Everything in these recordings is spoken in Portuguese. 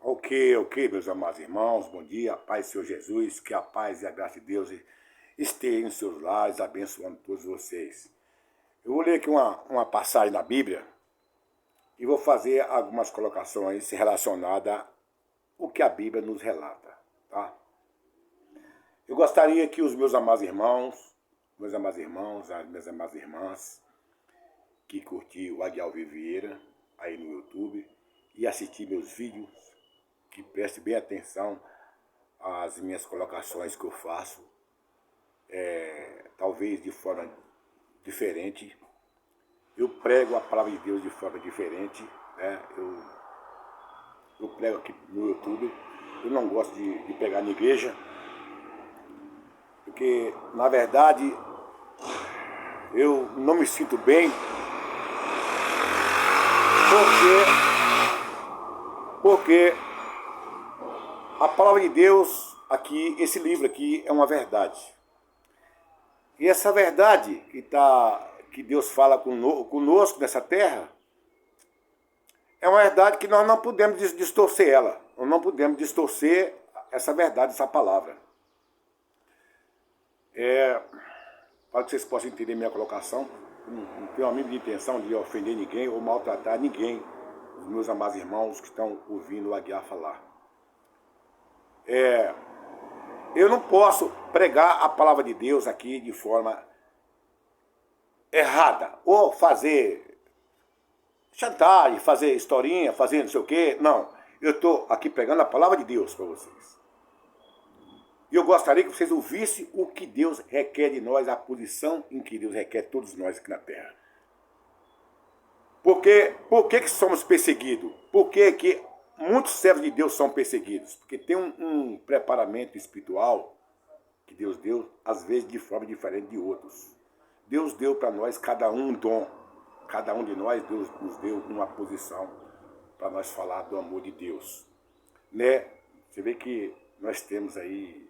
Ok, meus amados irmãos, bom dia, a paz do Senhor Jesus, que a paz e a graça de Deus estejam em seus lares, abençoando todos vocês. Eu vou ler aqui uma passagem da Bíblia e vou fazer algumas colocações relacionadas ao que a Bíblia nos relata, tá? Eu gostaria que os meus amados irmãos, as minhas amadas irmãs, que curtiu o Aguiar Vieira aí no YouTube e assistir meus vídeos, que preste bem atenção às minhas colocações que eu faço, talvez de forma diferente. Eu prego a palavra de Deus de forma diferente, né? Eu prego aqui no YouTube. Eu não gosto de pregar na igreja, porque, na verdade, eu não me sinto bem, porque a palavra de Deus aqui, esse livro aqui, é uma verdade. E essa verdade que Deus fala conosco nessa terra, é uma verdade que nós não podemos distorcer ela. Nós não podemos distorcer essa verdade, essa palavra. Para que vocês possam entender minha colocação, não tenho a mínima intenção de ofender ninguém ou maltratar ninguém, os meus amados irmãos que estão ouvindo o Aguiar falar. Eu não posso pregar a palavra de Deus aqui de forma errada, ou fazer chantagem, fazer historinha, fazer não sei o quê. Não, eu estou aqui pregando a palavra de Deus para vocês. E eu gostaria que vocês ouvissem o que Deus requer de nós, a posição em que Deus requer de todos nós aqui na terra. Por que somos perseguidos? Por que muitos servos de Deus são perseguidos? Porque tem um preparamento espiritual que Deus deu, às vezes de forma diferente de outros. Deus deu para nós cada um dom. Cada um de nós, Deus nos deu uma posição para nós falar do amor de Deus. Né? Você vê que nós temos aí,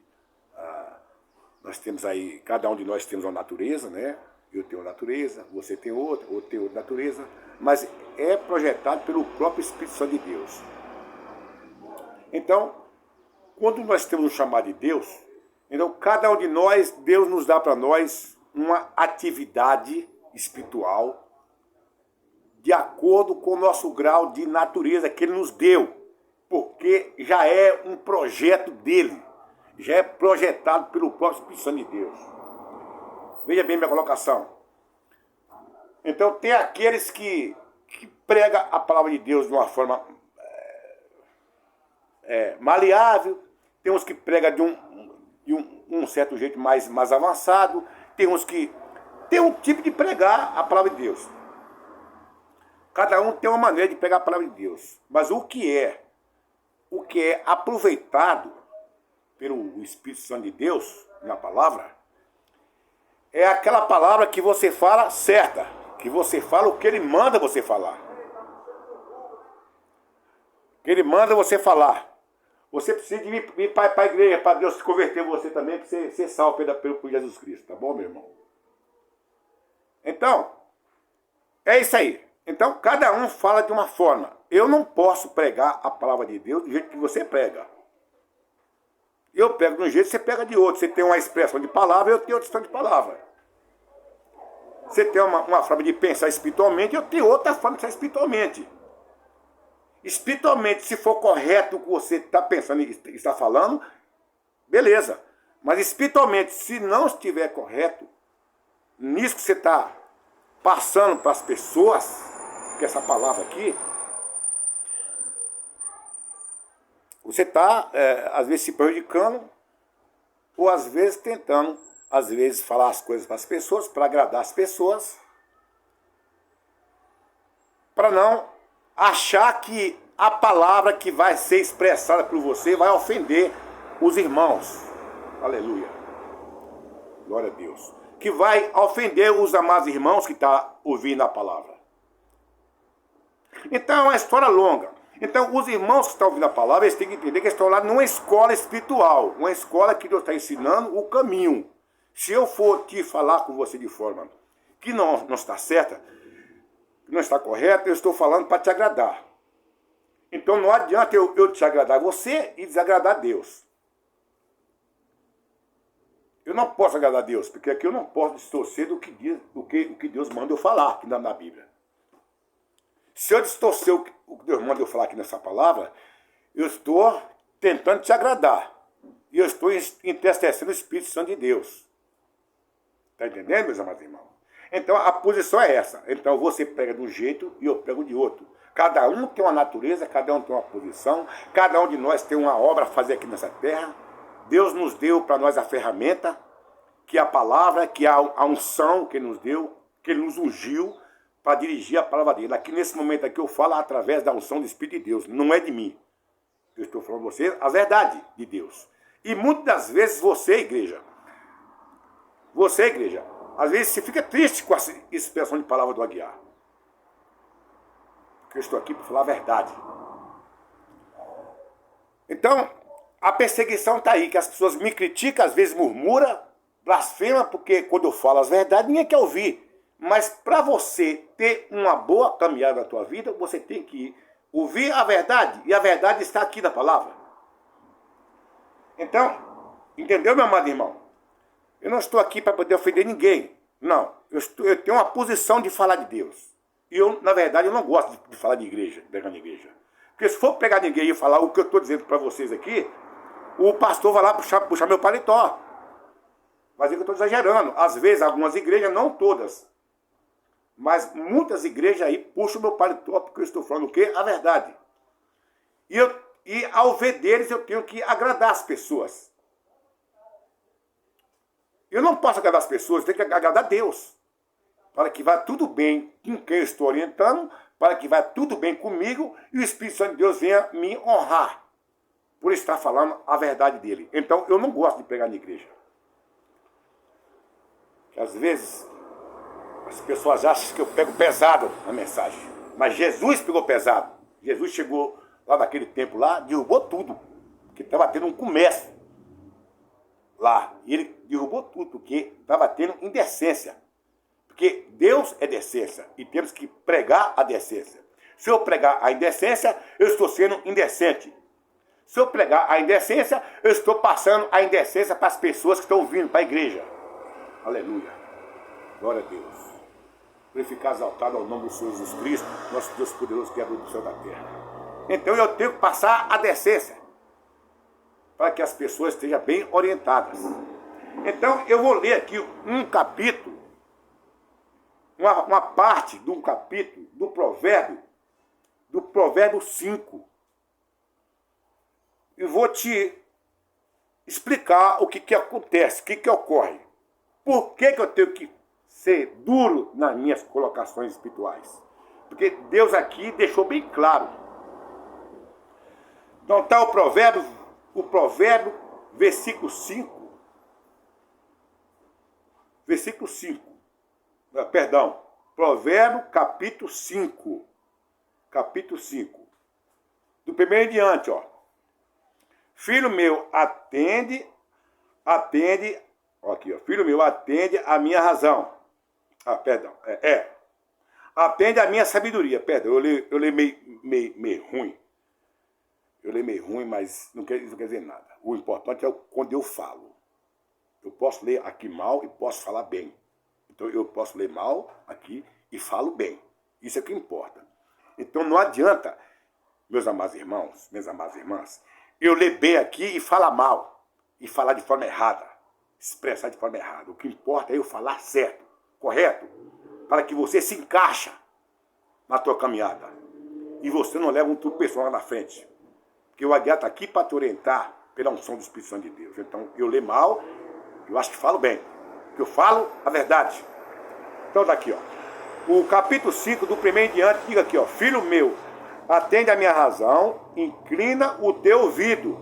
cada um de nós temos uma natureza, né? Eu tenho uma natureza, você tem outra, outro tem outra natureza, mas é projetado pelo próprio Espírito Santo de Deus. Então, quando nós temos um chamado de Deus, então cada um de nós, Deus nos dá para nós uma atividade espiritual de acordo com o nosso grau de natureza que Ele nos deu, porque já é um projeto dele, já é projetado pelo próprio Espírito Santo de Deus. Veja bem minha colocação. Então tem aqueles que pregam a palavra de Deus de uma forma maleável, tem uns que pregam de um certo jeito mais avançado, tem uns que tem um tipo de pregar a palavra de Deus. Cada um tem uma maneira de pregar a palavra de Deus. Mas o que é aproveitado pelo Espírito Santo de Deus na palavra, é aquela palavra que você fala certa, que você fala o que Ele manda você falar. Que Ele manda você falar. Você precisa de vir para a igreja, para Deus se converter em você também, para você ser salvo por Jesus Cristo, tá bom, meu irmão? Então, é isso aí. Então, cada um fala de uma forma. Eu não posso pregar a palavra de Deus do jeito que você prega. Eu prego de um jeito, você pega de outro. Você tem uma expressão de palavra, eu tenho outra expressão de palavra. Você tem uma forma de pensar espiritualmente, eu tenho outra forma de pensar espiritualmente. Espiritualmente, se for correto o que você está pensando e está falando, beleza. Mas espiritualmente, se não estiver correto, nisso que você está passando para as pessoas, que essa palavra aqui, você está, às vezes, se prejudicando, ou às vezes tentando, falar as coisas para as pessoas, para agradar as pessoas, para não achar que a palavra que vai ser expressada por você vai ofender os irmãos. Aleluia. Glória a Deus. Que vai ofender os amados irmãos que estão ouvindo a palavra. Então é uma história longa. Então os irmãos que estão ouvindo a palavra, eles têm que entender que eles estão lá numa escola espiritual. Uma escola que Deus está ensinando o caminho. Se eu for te falar com você de forma que não está certa, não está correta, eu estou falando para te agradar. Então não adianta eu te agradar a você e desagradar a Deus. Eu não posso agradar a Deus, porque aqui eu não posso distorcer do que Deus manda eu falar aqui na Bíblia. Se eu distorcer o que Deus manda eu falar aqui nessa palavra, eu estou tentando te agradar. E eu estou entristecendo o Espírito Santo de Deus. Está entendendo, meus amados irmãos? Então a posição é essa. Então você pega de um jeito e eu pego de outro. Cada um tem uma natureza, cada um tem uma posição, cada um de nós tem uma obra a fazer aqui nessa terra. Deus nos deu para nós a ferramenta, que é a palavra, que é a unção que Ele nos deu, que Ele nos ungiu para dirigir a palavra dele. Aqui nesse momento aqui eu falo através da unção do Espírito de Deus, não é de mim. Eu estou falando a você a verdade de Deus. E muitas das vezes você, igreja, às vezes você fica triste com a expressão de palavra do Aguiar. Porque eu estou aqui para falar a verdade. Então, a perseguição está aí, que as pessoas me criticam, às vezes murmuram, blasfemam, porque quando eu falo as verdades, ninguém quer ouvir. Mas para você ter uma boa caminhada na tua vida, você tem que ouvir a verdade, e a verdade está aqui na palavra. Então, entendeu, meu amado irmão? Eu não estou aqui para poder ofender ninguém. Não, eu tenho uma posição de falar de Deus. E eu, na verdade, eu não gosto de falar de igreja, de pegar na igreja. Porque se for pegar ninguém e falar o que eu estou dizendo para vocês aqui, o pastor vai lá puxar meu paletó. Vai dizer que eu estou exagerando. Às vezes, algumas igrejas, não todas, mas muitas igrejas aí puxam o meu paletó porque eu estou falando o quê? A verdade. E ao ver deles, eu tenho que agradar as pessoas. Eu não posso agradar as pessoas, eu tenho que agradar a Deus. Para que vá tudo bem com quem eu estou orientando, para que vá tudo bem comigo e o Espírito Santo de Deus venha me honrar por estar falando a verdade dele. Então, eu não gosto de pregar na igreja. Porque, às vezes, as pessoas acham que eu pego pesado na mensagem. Mas Jesus pegou pesado. Jesus chegou lá naquele tempo lá, derrubou tudo. Porque estava tendo um comércio lá. E ele derrubou tudo, porque estava tendo indecência. Porque Deus é decência. E temos que pregar a decência. Se eu pregar a indecência, eu estou sendo indecente. Se eu pregar a indecência, eu estou passando a indecência para as pessoas que estão vindo para a igreja. Aleluia. Glória a Deus. Glorificar exaltado ao nome do Senhor Jesus Cristo, nosso Deus poderoso, Criador do céu e da terra. Então eu tenho que passar a decência, para que as pessoas estejam bem orientadas. Então eu vou ler aqui um capítulo, uma parte de um capítulo do Provérbio 5. E vou te explicar o que acontece, o que ocorre. Por que eu tenho que ser duro nas minhas colocações espirituais? Porque Deus aqui deixou bem claro. Então está o provérbio, versículo 5. Versículo 5. Perdão, provérbio capítulo 5. Capítulo 5. Do primeiro em diante, ó. Filho meu, atende, ó aqui, ó. Filho meu, atende a minha razão. Perdão, atende a minha sabedoria. Perdão, eu li meio ruim. Eu li meio ruim, mas não quer dizer nada. O importante é quando eu falo. Eu posso ler aqui mal e posso falar bem. Então eu posso ler mal aqui e falo bem. Isso é o que importa. Então não adianta, meus amados irmãos, minhas amadas irmãs, eu ler bem aqui e falar mal. E falar de forma errada. Expressar de forma errada. O que importa é eu falar certo, correto? Para que você se encaixa na tua caminhada. E você não leva um tropeção lá na frente. Porque o Aguiar está aqui para te orientar pela unção do Espírito Santo de Deus. Então, eu leio mal, eu acho que falo bem. Porque eu falo a verdade. Então, daqui, ó. O capítulo 5, do primeiro em diante, diga aqui, ó. Filho meu, atende a minha razão, inclina o teu ouvido.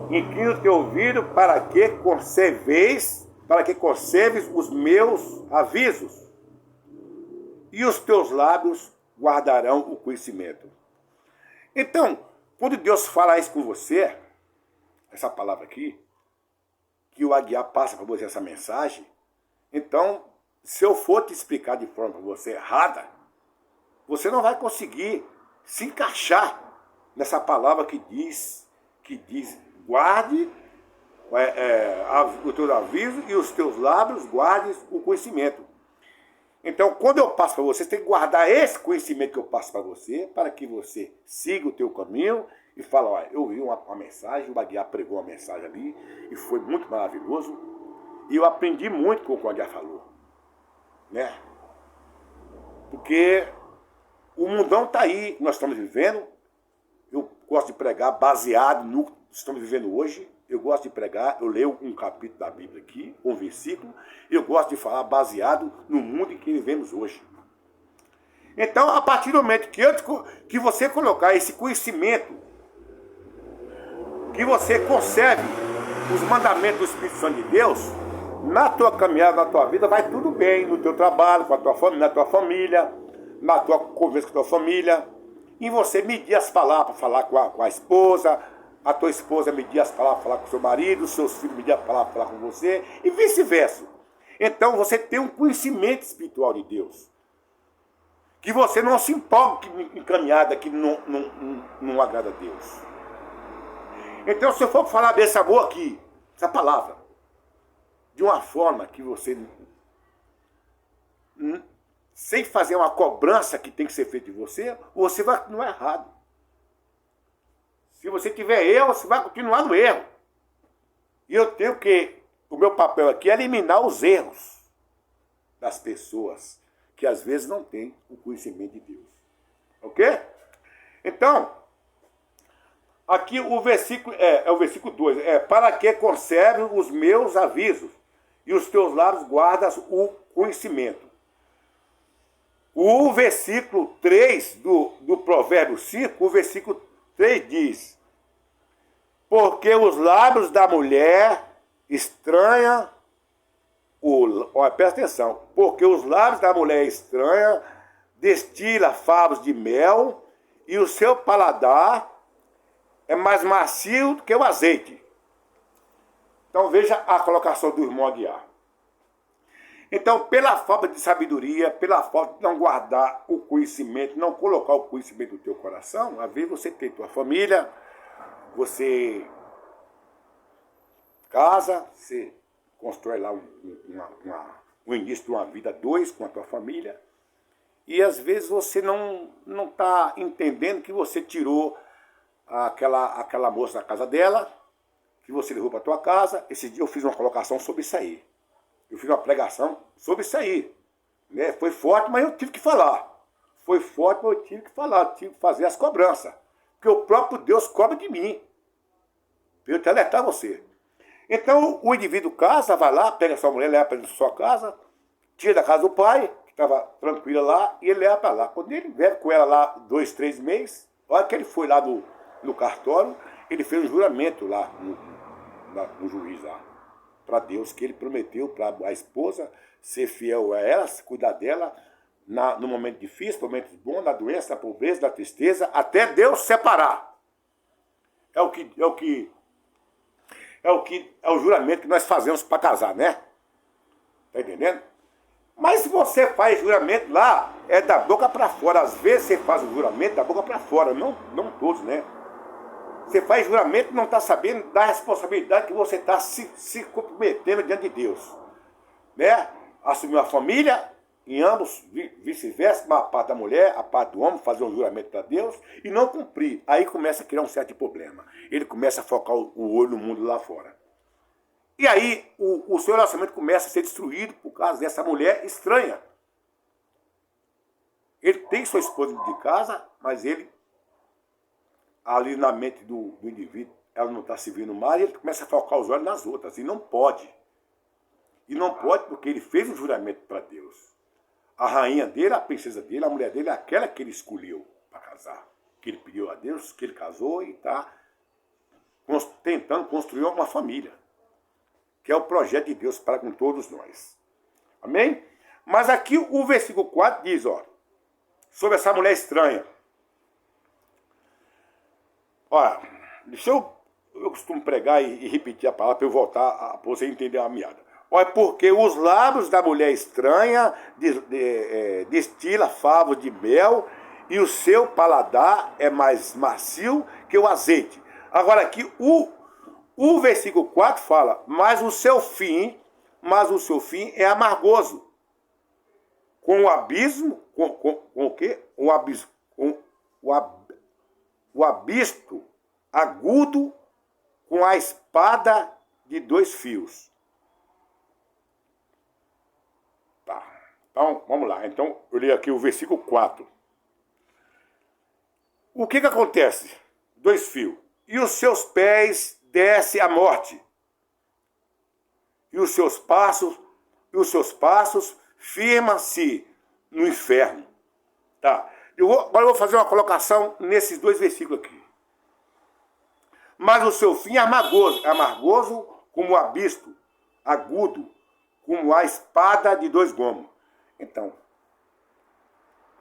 Inclina o teu ouvido para que conserves os meus avisos. E os teus lábios guardarão o conhecimento. Então, quando Deus fala isso com você, essa palavra aqui, que o Aguiar passa para você essa mensagem, então, se eu for te explicar de forma para você errada, você não vai conseguir se encaixar nessa palavra que diz guarde o teu aviso e os teus lábios guardes o conhecimento. Então, quando eu passo para você, você tem que guardar esse conhecimento que eu passo para você, para que você siga o teu caminho e fale, olha, eu vi uma mensagem, o Aguiar pregou uma mensagem ali, e foi muito maravilhoso, e eu aprendi muito com o que o Aguiar falou, né? Porque o mundão está aí, nós estamos vivendo. Eu gosto de pregar baseado no que estamos vivendo hoje. Eu gosto de pregar, eu leio um capítulo da Bíblia aqui, um versículo. Eu gosto de falar baseado no mundo em que vivemos hoje. Então, a partir do momento que você colocar esse conhecimento, que você conserve os mandamentos do Espírito Santo de Deus, na tua caminhada, na tua vida, vai tudo bem, no teu trabalho, com a tua família, na tua família, na tua conversa com a tua família, e você medir as palavras para falar com a esposa, a tua esposa medir as palavras para falar com o seu marido, os seus filhos medir as palavras para falar com você, e vice-versa. Então você tem um conhecimento espiritual de Deus, que você não se empolga em caminhada que não agrada a Deus. Então, se eu for falar desse amor aqui, essa palavra, de uma forma que você, sem fazer uma cobrança que tem que ser feita de você vai continuar errado. Se você tiver erro, você vai continuar no erro. E eu tenho que, o meu papel aqui é eliminar os erros das pessoas que às vezes não têm o conhecimento de Deus. Ok? Então, aqui o versículo é o versículo 2. Para que conserve os meus avisos e os teus lábios guardas o conhecimento. O versículo 3 do Provérbio 5, o versículo 3 diz: porque os lábios da mulher estranha, presta atenção, porque os lábios da mulher estranha destila favos de mel e o seu paladar é mais macio do que o azeite. Então veja a colocação do irmão Aguiar. Então, pela falta de sabedoria, pela falta de não guardar o conhecimento, não colocar o conhecimento no teu coração, às vezes você tem tua família, você casa, você constrói lá o início de uma vida dois com a tua família, e às vezes você não está entendendo que você tirou aquela moça da casa dela, que você levou para tua casa. Esse dia eu fiz uma colocação sobre isso aí. Eu fiz uma pregação sobre isso aí. Né? Foi forte, mas eu tive que falar. Foi forte, mas eu tive que falar. Eu tive que fazer as cobranças. Porque o próprio Deus cobra de mim. Eu te alertar você. Então o indivíduo casa, vai lá, pega sua mulher, leva para sua casa, tira da casa do pai, que estava tranquila lá, e ele leva para lá. Quando ele vive com ela lá 2, 3 meses, a hora que ele foi lá no cartório, ele fez um juramento lá no juiz lá, para Deus, que ele prometeu para a esposa ser fiel a ela, cuidar dela no momento difícil, no momento bom, na doença, na pobreza, na tristeza, até Deus separar. É o juramento que nós fazemos para casar, né? Tá entendendo? Mas se você faz juramento lá, é da boca para fora. Às vezes você faz o juramento da boca para fora, não todos, né? Você faz juramento e não está sabendo da responsabilidade que você está se comprometendo diante de Deus. Né? Assumir uma família, em ambos, vice-versa, a parte da mulher, a parte do homem, fazer um juramento para Deus e não cumprir. Aí começa a criar um certo problema. Ele começa a focar o olho no mundo lá fora. E aí o seu relacionamento começa a ser destruído por causa dessa mulher estranha. Ele tem sua esposa de casa, mas ele, ali na mente do indivíduo, ela não está se vendo mais, e ele começa a focar os olhos nas outras. E não pode. E não pode porque ele fez um juramento para Deus. A rainha dele, a princesa dele, a mulher dele é aquela que ele escolheu para casar. Que ele pediu a Deus, que ele casou e está tentando construir uma família. Que é o projeto de Deus para com todos nós. Amém? Mas aqui o versículo 4 diz, ó, sobre essa mulher estranha. Olha, eu costumo pregar e repetir a palavra para eu voltar, para você entender a meada. Olha, porque os lábios da mulher estranha destila favos de mel e o seu paladar é mais macio que o azeite. Agora aqui o versículo 4 fala, mas o seu fim é amargoso. Com o abismo, com o quê? O abismo, o abisto agudo com a espada de 2 fios. Tá. Então, vamos lá. Então, eu li aqui o versículo 4. O que acontece? 2 fios. E os seus pés desce a morte. E os seus passos firma-se no inferno. Tá. Agora eu vou fazer uma colocação nesses 2 versículos aqui. Mas o seu fim é amargoso como o abisto, agudo como a espada de 2 gumes. Então,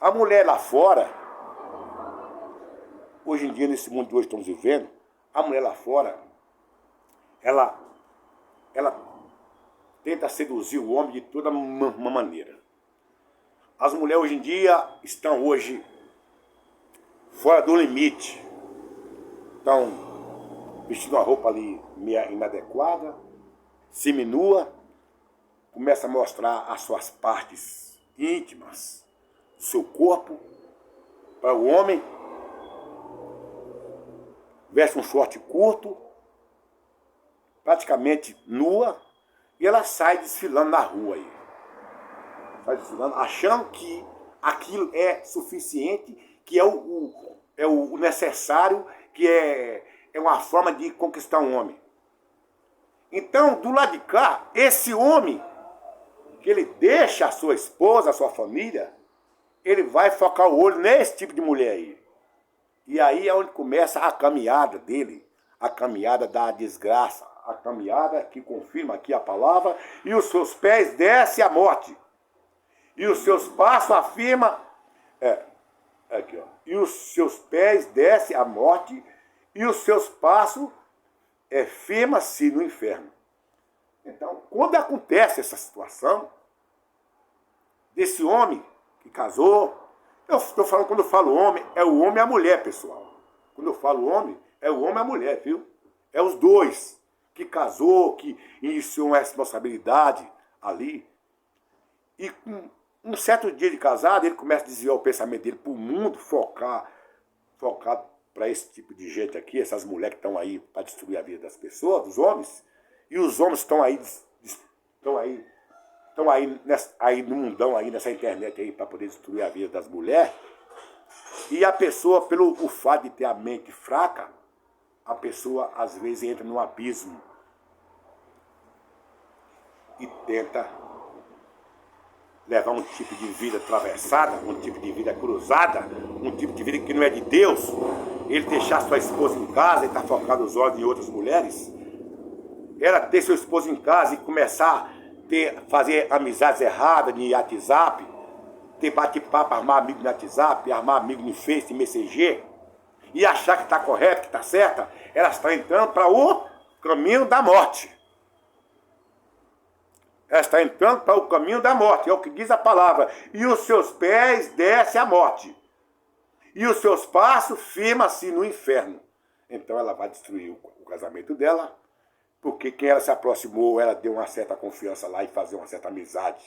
a mulher lá fora, hoje em dia, nesse mundo que hoje estamos vivendo, a mulher lá fora, ela tenta seduzir o homem de toda uma maneira. As mulheres hoje em dia estão fora do limite. Estão vestindo uma roupa ali meio inadequada, seminua, começa a mostrar as suas partes íntimas do seu corpo para o homem, veste um short curto, praticamente nua, e ela sai desfilando na rua aí. Sai desfilando, achando que aquilo é suficiente, que é o necessário, que é uma forma de conquistar um homem. Então, do lado de cá, esse homem, que ele deixa a sua esposa, a sua família, ele vai focar o olho nesse tipo de mulher aí. E aí é onde começa a caminhada dele, a caminhada da desgraça, a caminhada que confirma aqui a palavra, e os seus pés desce a morte, e os seus passos afirma, aqui ó, e os seus pés desce a morte, e os seus passos firma-se no inferno. Então, quando acontece essa situação, desse homem que casou, eu estou falando, quando eu falo homem, é o homem e a mulher, pessoal. Quando eu falo homem, é o homem e a mulher, viu? É os dois que casou, que iniciou uma responsabilidade ali. E com um certo dia de casado, ele começa a desviar o pensamento dele para o mundo, focar para esse tipo de gente aqui, essas mulheres que estão aí para destruir a vida das pessoas, dos homens, e os homens estão aí no mundão, aí nessa internet aí, para poder destruir a vida das mulheres. E a pessoa, pelo fato de ter a mente fraca, a pessoa às vezes entra num abismo e tenta levar um tipo de vida atravessada, um tipo de vida cruzada, um tipo de vida que não é de Deus. Ele deixar sua esposa em casa e estar focado os olhos em outras mulheres. Ela ter seu esposo em casa e começar a fazer amizades erradas no WhatsApp, ter bate-papo, armar amigo no WhatsApp, armar amigo no Face, no Messenger, e achar que está correto, que está certa, ela está entrando para o caminho da morte. Ela está entrando para o caminho da morte, é o que diz a palavra. E os seus pés desce a morte, e os seus passos firma-se no inferno. Então ela vai destruir o casamento dela, porque quem ela se aproximou, ela deu uma certa confiança lá e fazer uma certa amizade.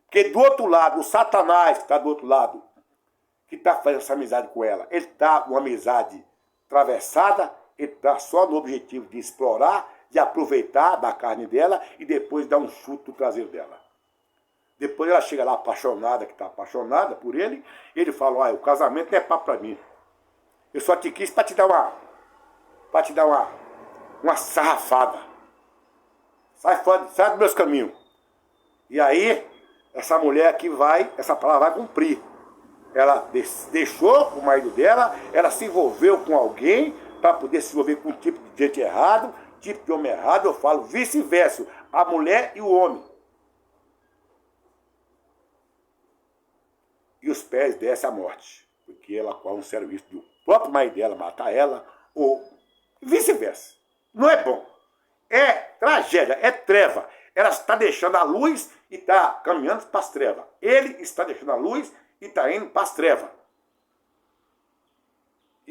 Porque do outro lado, o Satanás que está do outro lado, que está fazendo essa amizade com ela, ele está uma amizade atravessada, ele está só no objetivo de explorar, de aproveitar da carne dela e depois dar um chute no traseiro dela. Depois ela chega lá apaixonada, que está apaixonada por ele, e ele fala, olha, o casamento não é papo para mim. Eu só te quis para te dar uma sarrafada. Sai fora, sai dos meus caminhos. E aí, essa mulher aqui essa palavra vai cumprir. Ela deixou o marido dela, ela se envolveu com alguém para poder se envolver com um tipo de gente errado, tipo de homem errado, eu falo vice-versa, a mulher e o homem. E os pés descem à morte, porque ela corre um serviço do próprio marido dela matar ela, ou vice-versa. Não é bom. É tragédia, é treva. Ela está deixando a luz e está caminhando para as trevas. Ele está deixando a luz e está indo para as trevas.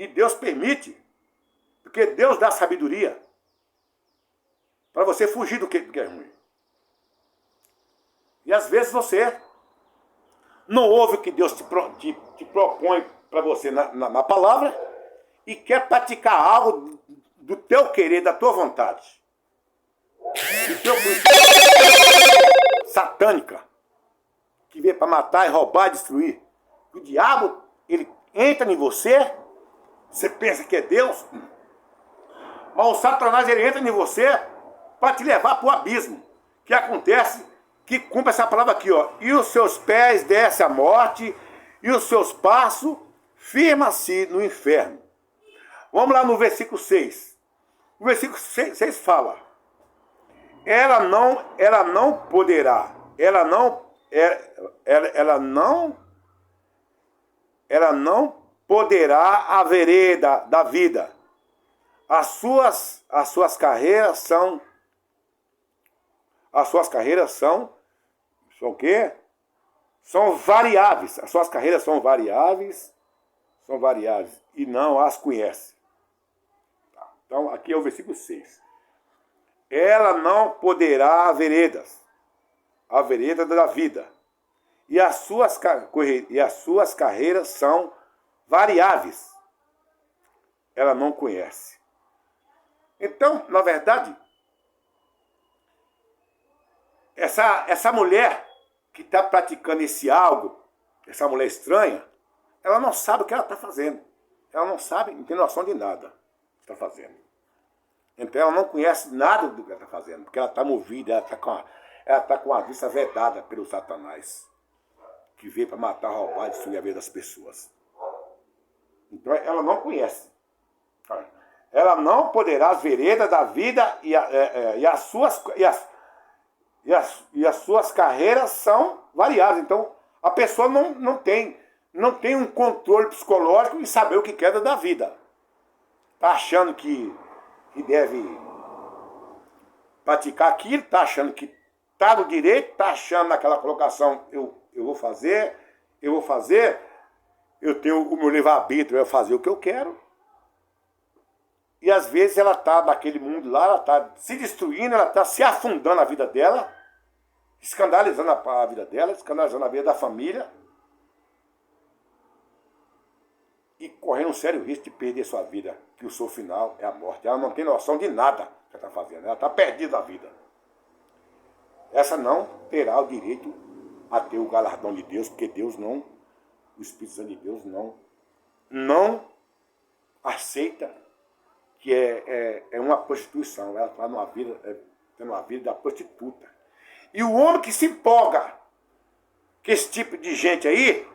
E Deus permite. Porque Deus dá sabedoria para você fugir do que é ruim. E às vezes você não ouve o que Deus te propõe para você na palavra e quer praticar algo do teu querer, da tua vontade. Do teu satânica, que veio para matar, roubar e destruir. O diabo, ele entra em você, você pensa que é Deus, mas o Satanás, ele entra em você para te levar para o abismo. Que acontece, que cumpre essa palavra aqui, ó. E os seus pés descem à morte, e os seus passos firma-se no inferno. Vamos lá no versículo 6. O versículo 6 fala: ela não poderá, ela não poderá a vereda da vida. As suas carreiras são o quê? São variáveis. As suas carreiras são variáveis e não as conhece. Tá. Então, aqui é o versículo 6. Ela não poderá a vereda da vida. E as suas carreiras são variáveis. Ela não conhece. Então, na verdade, essa mulher que está praticando esse algo, essa mulher estranha, ela não sabe o que ela está fazendo. Ela não sabe, não tem noção de nada que está fazendo. Então ela não conhece nada do que ela está fazendo, porque ela está movida, ela está com a vista vedada pelo Satanás, que veio para matar, roubar e destruir a vida das pessoas. Então ela não conhece. Ela não poderá as veredas da vida e as suas carreiras são variáveis. Então a pessoa não tem um controle psicológico em saber o que quer da vida. Está achando que deve praticar aquilo, está achando que está no direito, está achando naquela colocação, eu vou fazer, eu tenho o meu livre-arbítrio, eu vou fazer o que eu quero. E às vezes ela está naquele mundo lá, ela está se destruindo, ela está se afundando na vida dela, escandalizando a vida dela, escandalizando a vida da família, e correndo um sério risco de perder sua vida, que o seu final é a morte. Ela não tem noção de nada que ela está fazendo, ela está perdida da vida. Essa não terá o direito a ter o galardão de Deus, porque Deus não, o Espírito Santo de Deus não aceita que é uma prostituição. Ela está tendo uma vida da prostituta. E o homem que se empolga com esse tipo de gente aí,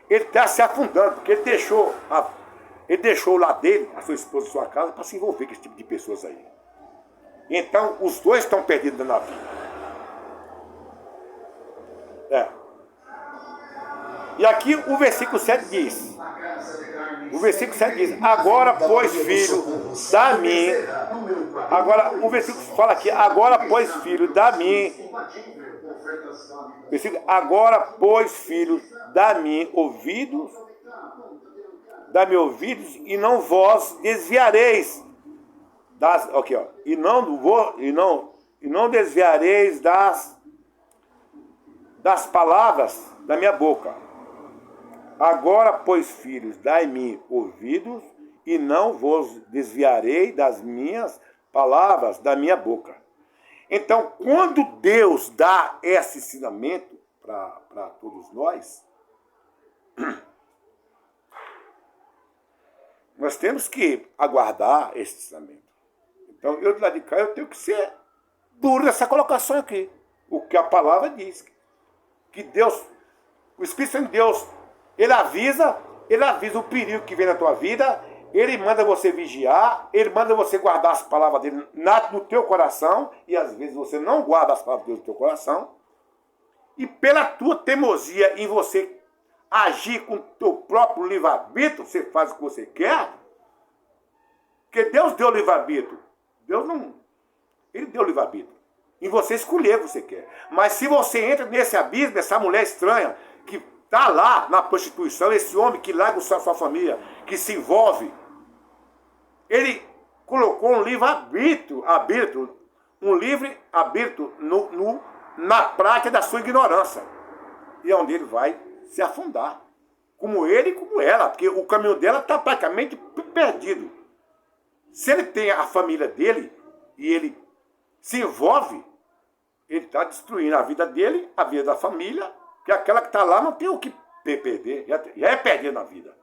ele está se afundando, porque ele deixou o lado dele, a sua esposa, a sua casa, para se envolver com esse tipo de pessoas aí. Então, os dois estão perdidos na vida. E aqui o versículo 7 diz, agora, pois, filho, da mim... Agora, o versículo fala aqui, agora, pois, filho, da mim... Agora, pois, filho, dá-me ouvidos, e não vós desviareis das... Aqui, ó. E não desviareis das palavras da minha boca. Agora, pois, filhos, dai-me ouvidos, e não vos desviarei das minhas palavras da minha boca. Então, quando Deus dá esse ensinamento para todos nós, nós temos que aguardar esse ensinamento. Então, eu de lá de cá, eu tenho que ser duro nessa colocação aqui. O que a palavra diz. Que Deus, o Espírito Santo de Deus, ele avisa o perigo que vem na tua vida, ele manda você vigiar, ele manda você guardar as palavras dele no teu coração, e às vezes você não guarda as palavras dele no teu coração, e pela tua teimosia em você agir com o teu próprio livre-arbítrio, você faz o que você quer, porque Deus deu o livre-arbítrio. Ele deu o livre-arbítrio. E você escolher o que você quer. Mas se você entra nesse abismo, essa mulher estranha, que está lá na prostituição, esse homem que larga a sua família, que se envolve ele colocou um livre-arbítrio, um livre-arbítrio na prática da sua ignorância. E é onde ele vai se afundar. Como ele e como ela, porque o caminho dela está praticamente perdido. Se ele tem a família dele e ele se envolve, ele está destruindo a vida dele, a vida da família, porque aquela que está lá não tem o que perder, já é perder na vida.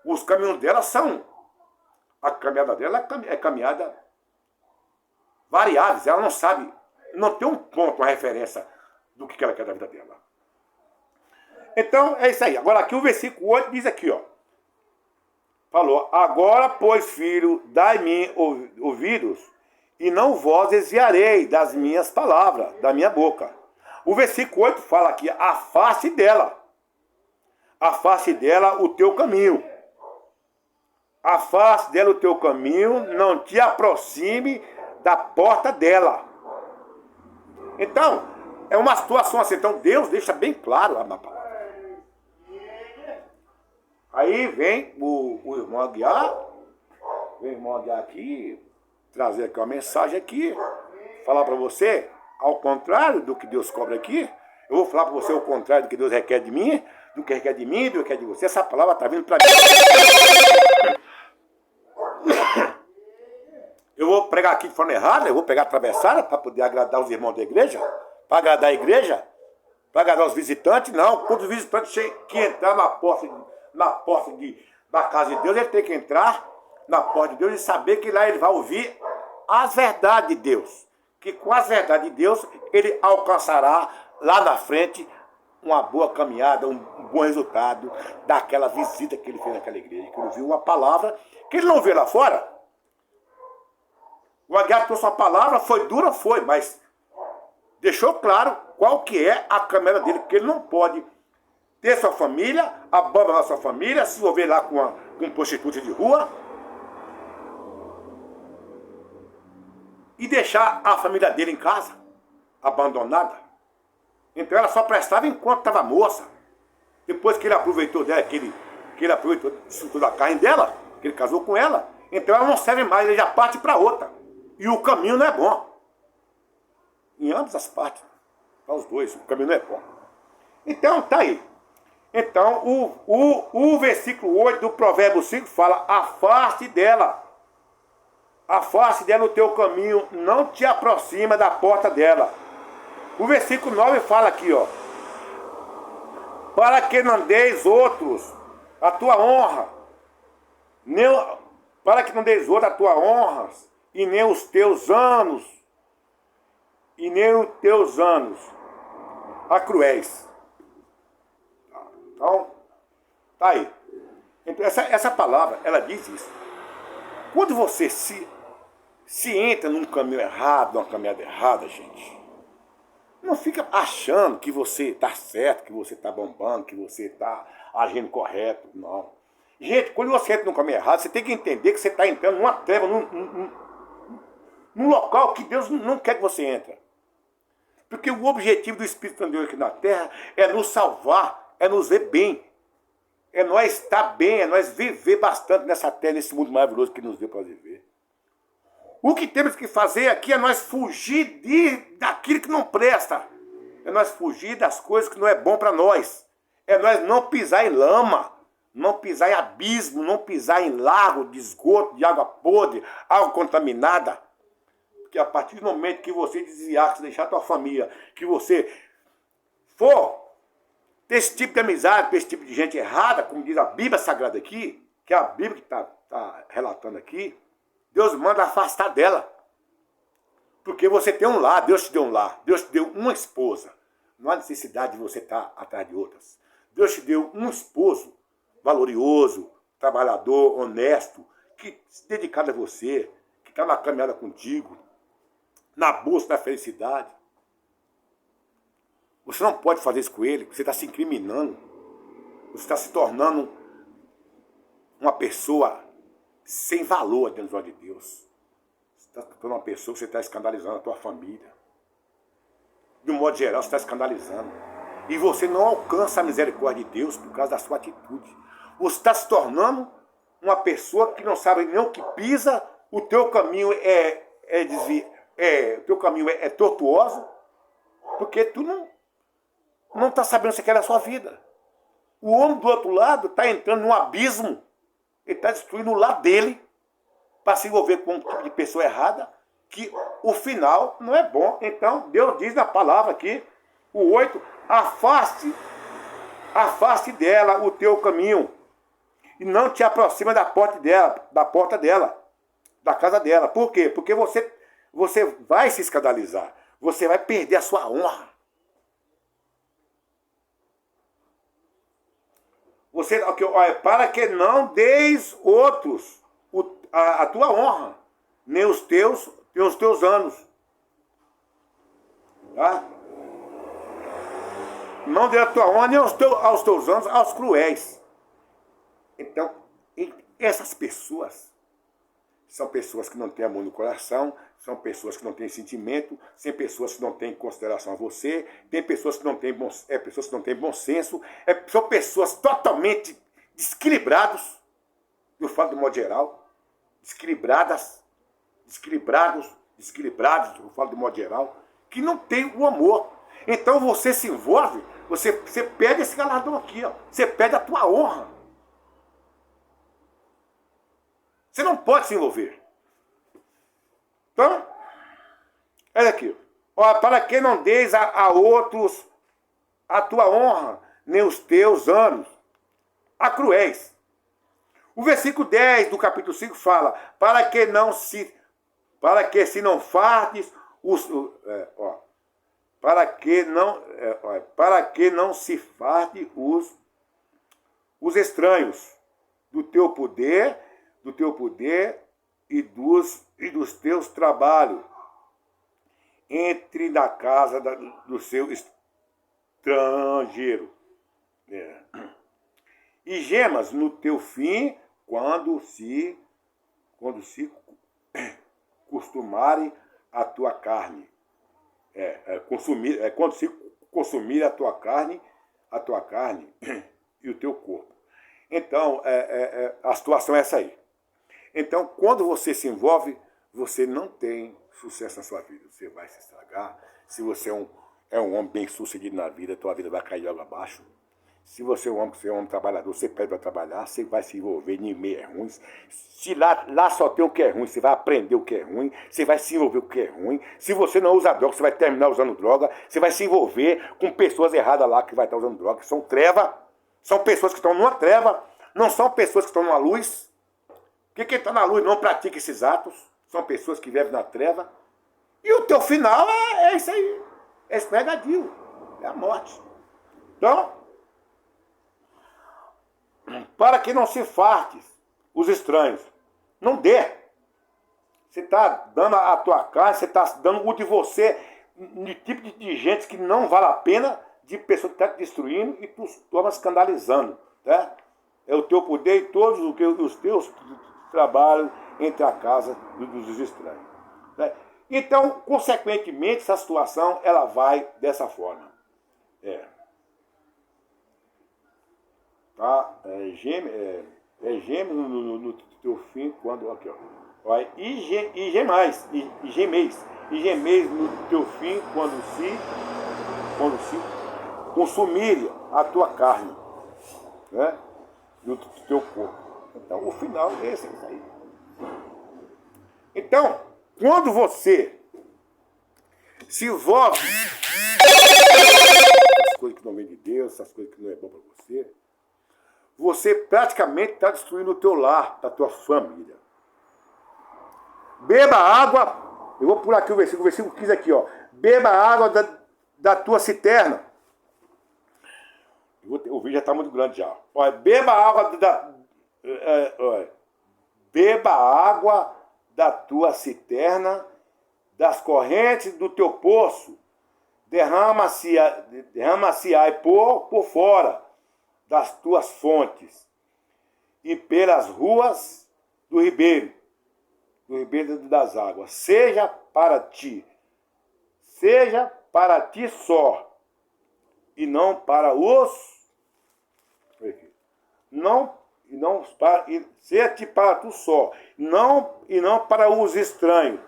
Os caminhos dela são, a caminhada dela é caminhada variáveis, ela não sabe, não tem um ponto, uma referência do que ela quer da vida dela. Então, é isso aí. Agora aqui o versículo 8 diz aqui, ó. Falou, agora, pois, filho, dai-me ouvidos, e não vos desviarei das minhas palavras, da minha boca. O versículo 8 fala aqui, afaste dela o teu caminho. Afaste dela o teu caminho, não te aproxime da porta dela. Então, é uma situação assim. Então, Deus deixa bem claro na palavra. Aí vem o irmão Aguiar, aqui, trazer aqui uma mensagem aqui, falar para você, ao contrário do que Deus cobra aqui, eu vou falar para você o contrário do que Deus requer de mim, do que requer de mim, do que requer de você. Essa palavra está vindo para mim. Eu vou pregar aqui de forma errada, eu vou pegar atravessada para poder agradar os irmãos da igreja, para agradar a igreja, para agradar os visitantes. Não, quando os visitantes que entrar na porta da casa de Deus, ele tem que entrar na porta de Deus e saber que lá ele vai ouvir as verdades de Deus. Que com as verdades de Deus, ele alcançará lá na frente uma boa caminhada, um bom resultado daquela visita que ele fez naquela igreja. Que ele ouviu uma palavra que ele não viu lá fora. O Aguiar trouxe uma palavra, foi dura, foi, mas deixou claro qual que é a caminhada dele, que ele não pode ter sua família, abandonar sua família, se envolver lá com um prostituta de rua e deixar a família dele em casa, abandonada. Então ela só prestava enquanto estava moça. Depois que ele aproveitou dela, que ele aproveitou da carne dela, que ele casou com ela, então ela não serve mais, ele já parte para outra. E o caminho não é bom. Em ambas as partes, para os dois, o caminho não é bom. Então, tá aí. Então, o versículo 8 do Provérbio 5 fala, afaste dela o teu caminho, não te aproxima da porta dela. O versículo 9 fala aqui, ó, para que não deis outros a tua honra, para que não deis outros a tua honra, e nem os teus anos, a cruéis. Então, tá aí. Então, essa palavra, ela diz isso. Quando você se entra num caminho errado, numa caminhada errada, gente, não fica achando que você está certo, que você está bombando, que você está agindo correto, não. Gente, quando você entra num caminho errado, você tem que entender que você está entrando numa treva, num local que Deus não quer que você entre. Porque o objetivo do Espírito de Deus aqui na terra é nos salvar, é nos ver bem, é nós estar bem, é nós viver bastante nessa terra, nesse mundo maravilhoso que nos deu para viver. O que temos que fazer aqui é nós fugir daquilo que não presta, é nós fugir das coisas que não é bom para nós, é nós não pisar em lama, não pisar em abismo, não pisar em lago de esgoto, de água podre, água contaminada. Porque a partir do momento que você desviar, que você deixar a tua família, que você for ter esse tipo de amizade, ter esse tipo de gente errada, como diz a Bíblia Sagrada aqui, que é a Bíblia que está relatando aqui, Deus manda afastar dela. Porque você tem um lar, Deus te deu um lar, Deus te deu uma esposa. Não há necessidade de você estar atrás de outras. Deus te deu um esposo valoroso, trabalhador, honesto, que se dedicado a você, que está na caminhada contigo, na busca da felicidade. Você não pode fazer isso com ele, você está se incriminando. Você está se tornando uma pessoa sem valor dentro dos olhos de Deus. Você está se tornando uma pessoa que você está escandalizando a tua família. De um modo geral, você está escandalizando. E você não alcança a misericórdia de Deus por causa da sua atitude. Você está se tornando uma pessoa que não sabe nem o que pisa, o teu caminho o teu caminho é tortuoso, porque tu não está sabendo o que quer da sua vida. O homem do outro lado está entrando num abismo, ele está destruindo o lado dele para se envolver com um tipo de pessoa errada, que o final não é bom. Então, Deus diz na palavra aqui, o 8, afaste dela o teu caminho, e não te aproxima da porta dela, da casa dela. Por quê? Porque você vai se escandalizar, você vai perder a sua honra. Para que não deis outros a tua honra, nem os teus anos. Tá? Não dê a tua honra nem aos teus anos, aos cruéis. Então, essas pessoas são pessoas que não têm amor no coração, são pessoas que não têm sentimento, são pessoas que não têm consideração a você, tem pessoas que não têm bom senso, são pessoas totalmente desequilibradas, eu falo de modo geral, desequilibrados, eu falo de modo geral, que não tem o amor. Então você se envolve, você perde esse galardão aqui, ó, você perde a tua honra. Você não pode se envolver. Então, olha aqui. Para que não deis a outros a tua honra, nem os teus anos, a cruéis. O versículo 10 do capítulo 5 fala, para que se não fartes para que não se farte os estranhos do teu poder e dos teus trabalhos. Entre na casa do seu estrangeiro. E gemas no teu fim quando se costumarem a tua carne. Quando se consumir a tua carne e o teu corpo. Então, a situação é essa aí. Então, quando você se envolve, você não tem sucesso na sua vida. Você vai se estragar. Se você é um homem bem sucedido na vida, tua vida vai cair logo abaixo. Se você é um homem trabalhador, você pede para trabalhar, você vai se envolver em meio ruim. Se lá só tem o que é ruim, você vai aprender o que é ruim, você vai se envolver com o que é ruim. Se você não usa droga, você vai terminar usando droga, você vai se envolver com pessoas erradas lá que vai estar usando droga, que são treva, são pessoas que estão numa treva, não são pessoas que estão numa luz. Porque quem está na luz não pratica esses atos, são pessoas que vivem na treva. E o teu final é isso aí, é esfregadio, é a morte. Então, para que não se fartes os estranhos, não dê. Você está dando a tua carne, você está dando o de você, de tipo de gente que não vale a pena, de pessoa que está te destruindo e tu estás escandalizando. Tá? É o teu poder e todos os teus trabalhos entre a casa dos estranhos. Né? Então, consequentemente, essa situação ela vai dessa forma. Tá? Geme no teu fim quando. Aqui, ó. E gemeis no teu fim quando se consumir a tua carne, né? Do teu corpo. Então, o final é esse aí. Então, quando você se envolve essas coisas que não vêm de Deus, essas coisas que não é bom para você, você praticamente está destruindo o teu lar, da tua família. Beba água, eu vou pular aqui o versículo 15 aqui, ó. Beba água da tua cisterna. O vídeo já está muito grande já. Olha, beba água da tua cisterna, das correntes do teu poço. Derrama-se por fora das tuas fontes e pelas ruas do ribeiro das águas. Seja para ti só, e não para os ser-te para tu só, e não para os estranhos.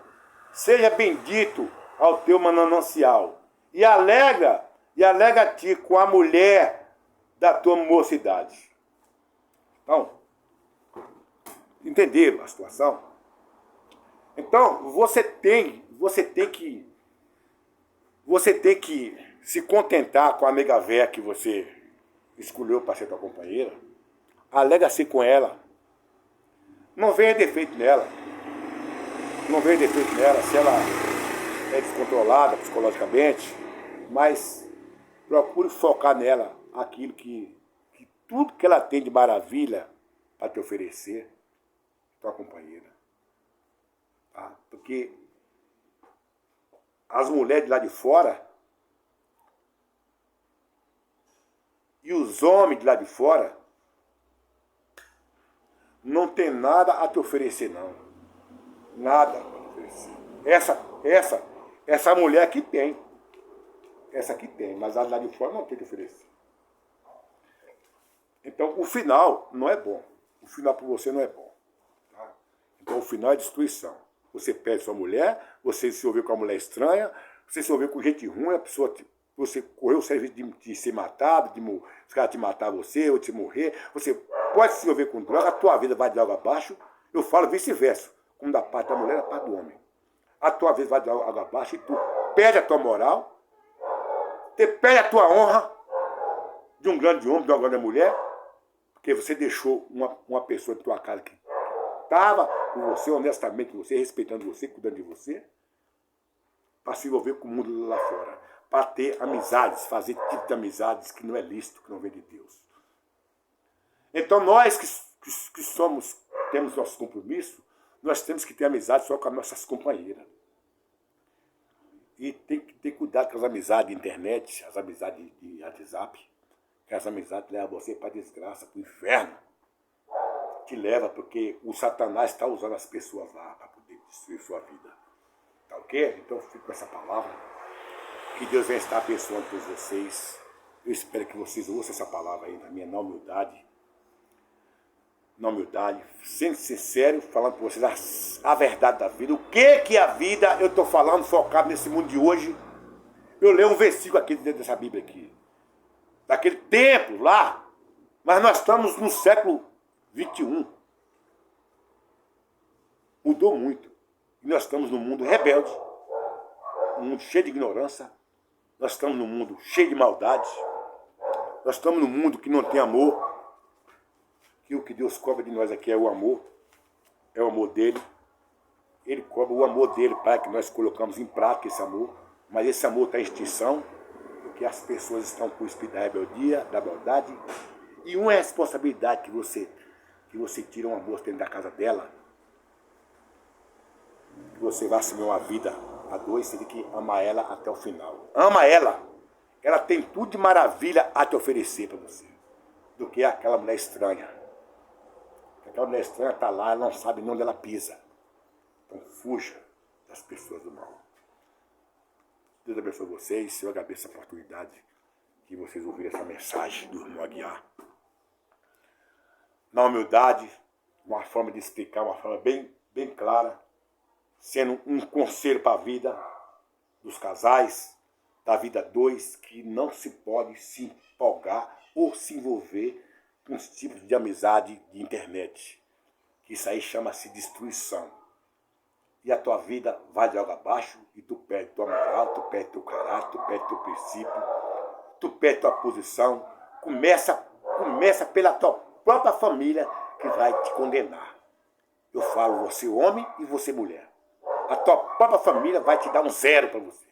Seja bendito ao teu manancial, e alegra-te com a mulher da tua mocidade. Então, entenderam a situação? Então, você tem que se contentar com a nega véia que você escolheu para ser tua companheira. Alega-se com ela. Não veja defeito nela. Não veja defeito nela se ela é descontrolada psicologicamente, mas procure focar nela aquilo que tudo que ela tem de maravilha para te oferecer, tua companheira. Tá? Porque as mulheres de lá de fora e os homens de lá de fora não tem nada a te oferecer, não. Nada a te oferecer. Essa mulher aqui tem. Essa aqui tem, mas a lá de fora não tem a te oferecer. Então, o final não é bom. O final para você não é bom. Tá? Então, o final é destruição. Você perde sua mulher, você se envolveu com uma mulher estranha, você se envolveu com gente ruim, a pessoa, você correu o serviço de ser matado, os caras te matar você, ou te morrer. Você pode se envolver com droga, a tua vida vai de água abaixo. Eu falo vice-versa, como da parte da mulher, da parte do homem. A tua vida vai de água abaixo e tu perde a tua moral, tu perde a tua honra de um grande homem, de uma grande mulher, porque você deixou uma pessoa de tua casa que estava com você, honestamente com você, respeitando você, cuidando de você, para se envolver com o mundo lá fora, para ter amizades, fazer tipo de amizades que não é lícito, que não vem de Deus. Então nós que temos nosso compromisso, nós temos que ter amizade só com as nossas companheiras. E tem que ter cuidado com as amizades de internet, as amizades de WhatsApp, que as amizades levam você para a desgraça, para o inferno. Te leva porque o Satanás está usando as pessoas lá para poder destruir sua vida. Tá ok? Então eu fico com essa palavra. Que Deus venha estar abençoando todos vocês. Eu espero que vocês ouçam essa palavra aí na minha humildade. Na humildade, sendo sincero, falando para vocês a verdade da vida. O que a vida, eu estou falando, focado nesse mundo de hoje. Eu leio um versículo aqui dentro dessa Bíblia aqui. Daquele tempo lá, mas nós estamos no século 21. Mudou muito. E nós estamos num mundo rebelde, um mundo cheio de ignorância. Nós estamos num mundo cheio de maldade. Nós estamos num mundo que não tem amor. Que o que Deus cobra de nós aqui é o amor dele. Ele cobra o amor dele para que nós colocamos em prática esse amor. Mas esse amor está em extinção, porque as pessoas estão com o espírito da rebeldia, da maldade. E uma responsabilidade que você tira uma moça dentro da casa dela, que você vai assumir uma vida a dois, você tem que amar ela até o final. Ama ela. Ela tem tudo de maravilha a te oferecer para você, do que aquela mulher estranha. Aquela mulher estranha está lá, ela não sabe onde ela pisa. Então fuja das pessoas do mal. Deus abençoe vocês. Eu agradeço a oportunidade que vocês ouviram essa mensagem do irmão Aguiar. Na humildade, uma forma de explicar, uma forma bem clara, sendo um conselho para a vida dos casais, da vida dois, que não se pode se empolgar ou se envolver com os tipos de amizade de internet. Isso aí chama-se destruição. E a tua vida vai de água abaixo e tu perde tua moral, tu perde teu caráter, tu perde teu princípio, tu perde tua posição. Começa pela tua própria família que vai te condenar. Eu falo você homem e você mulher. A tua própria família vai te dar um zero para você.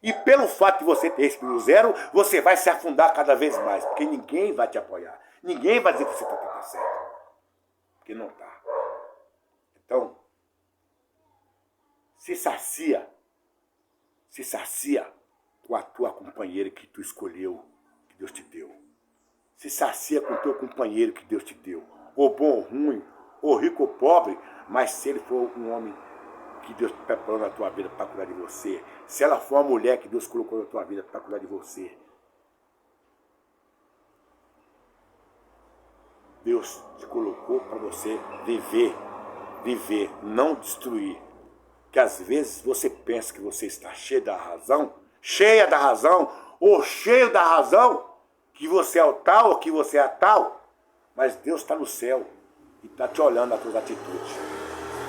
E pelo fato de você ter esse zero, você vai se afundar cada vez mais, porque ninguém vai te apoiar. Ninguém vai dizer que você está certo. Porque não está. Então, se sacia com a tua companheira que tu escolheu, que Deus te deu. Se sacia com o teu companheiro que Deus te deu. Ou bom ou ruim, ou rico ou pobre, mas se ele for um homem que Deus preparou na tua vida para cuidar de você, se ela for uma mulher que Deus colocou na tua vida para cuidar de você, Deus colocou para você viver. Viver, não destruir. Que às vezes você pensa que você está cheia da razão, ou cheio da razão, que você é o tal ou que você é a tal, mas Deus está no céu e está te olhando as suas atitudes.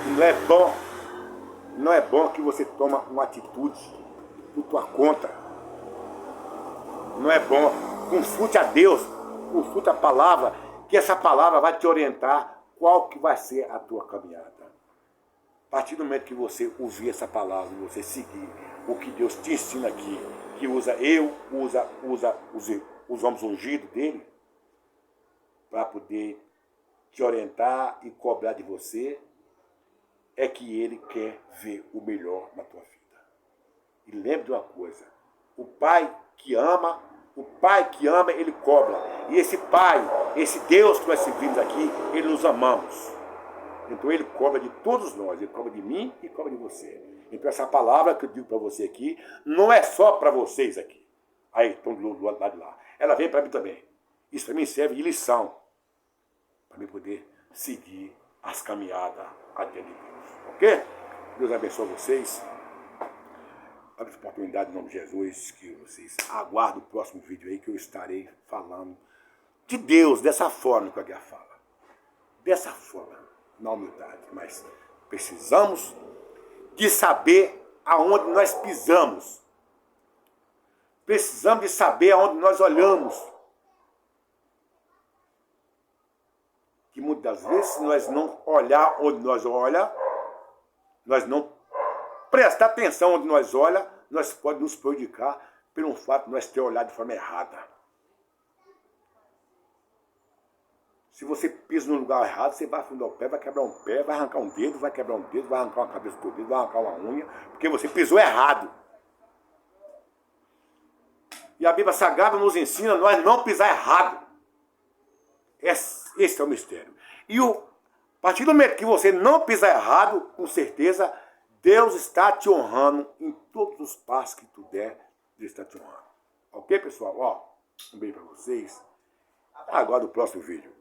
E não é bom que você toma uma atitude por tua conta. Não é bom. Consulte a Deus, consulte a palavra, que essa palavra vai te orientar qual que vai ser a tua caminhada. A partir do momento que você ouvir essa palavra, você seguir o que Deus te ensina aqui, que usa os homens ungidos dele, para poder te orientar e cobrar de você, é que ele quer ver o melhor na tua vida. E lembre de uma coisa, o pai que ama, ele cobra. E esse pai, esse Deus que nós servimos aqui, ele nos amamos. Então ele cobra de todos nós, ele cobra de mim e cobra de você. Então essa palavra que eu digo para você aqui, não é só para vocês aqui. Aí estão do lado de lá. Ela vem para mim também. Isso para mim serve de lição. Para mim poder seguir as caminhadas adiante de Deus. Ok? Deus abençoe vocês. Abre essa oportunidade em nome de Jesus, que vocês aguardem o próximo vídeo aí, que eu estarei falando de Deus dessa forma que a Guia fala. Dessa forma, na humildade. Mas precisamos de saber aonde nós pisamos. Precisamos de saber aonde nós olhamos. Que muitas vezes, se nós não olhar onde nós olhamos, nós não prestar atenção onde nós olhamos, nós pode nos prejudicar pelo fato de nós ter olhado de forma errada. Se você pisa no lugar errado, você vai afundar o pé, vai quebrar um pé, vai arrancar um dedo, vai quebrar um dedo, vai arrancar uma cabeça do dedo, vai arrancar uma unha, porque você pisou errado. E a Bíblia Sagrada nos ensina a nós não pisar errado. Esse é o mistério. E a partir do momento que você não pisar errado, com certeza, Deus está te honrando em todos os passos que tu der, Deus está te honrando. Ok, pessoal? Ó, um beijo para vocês. Agora o próximo vídeo.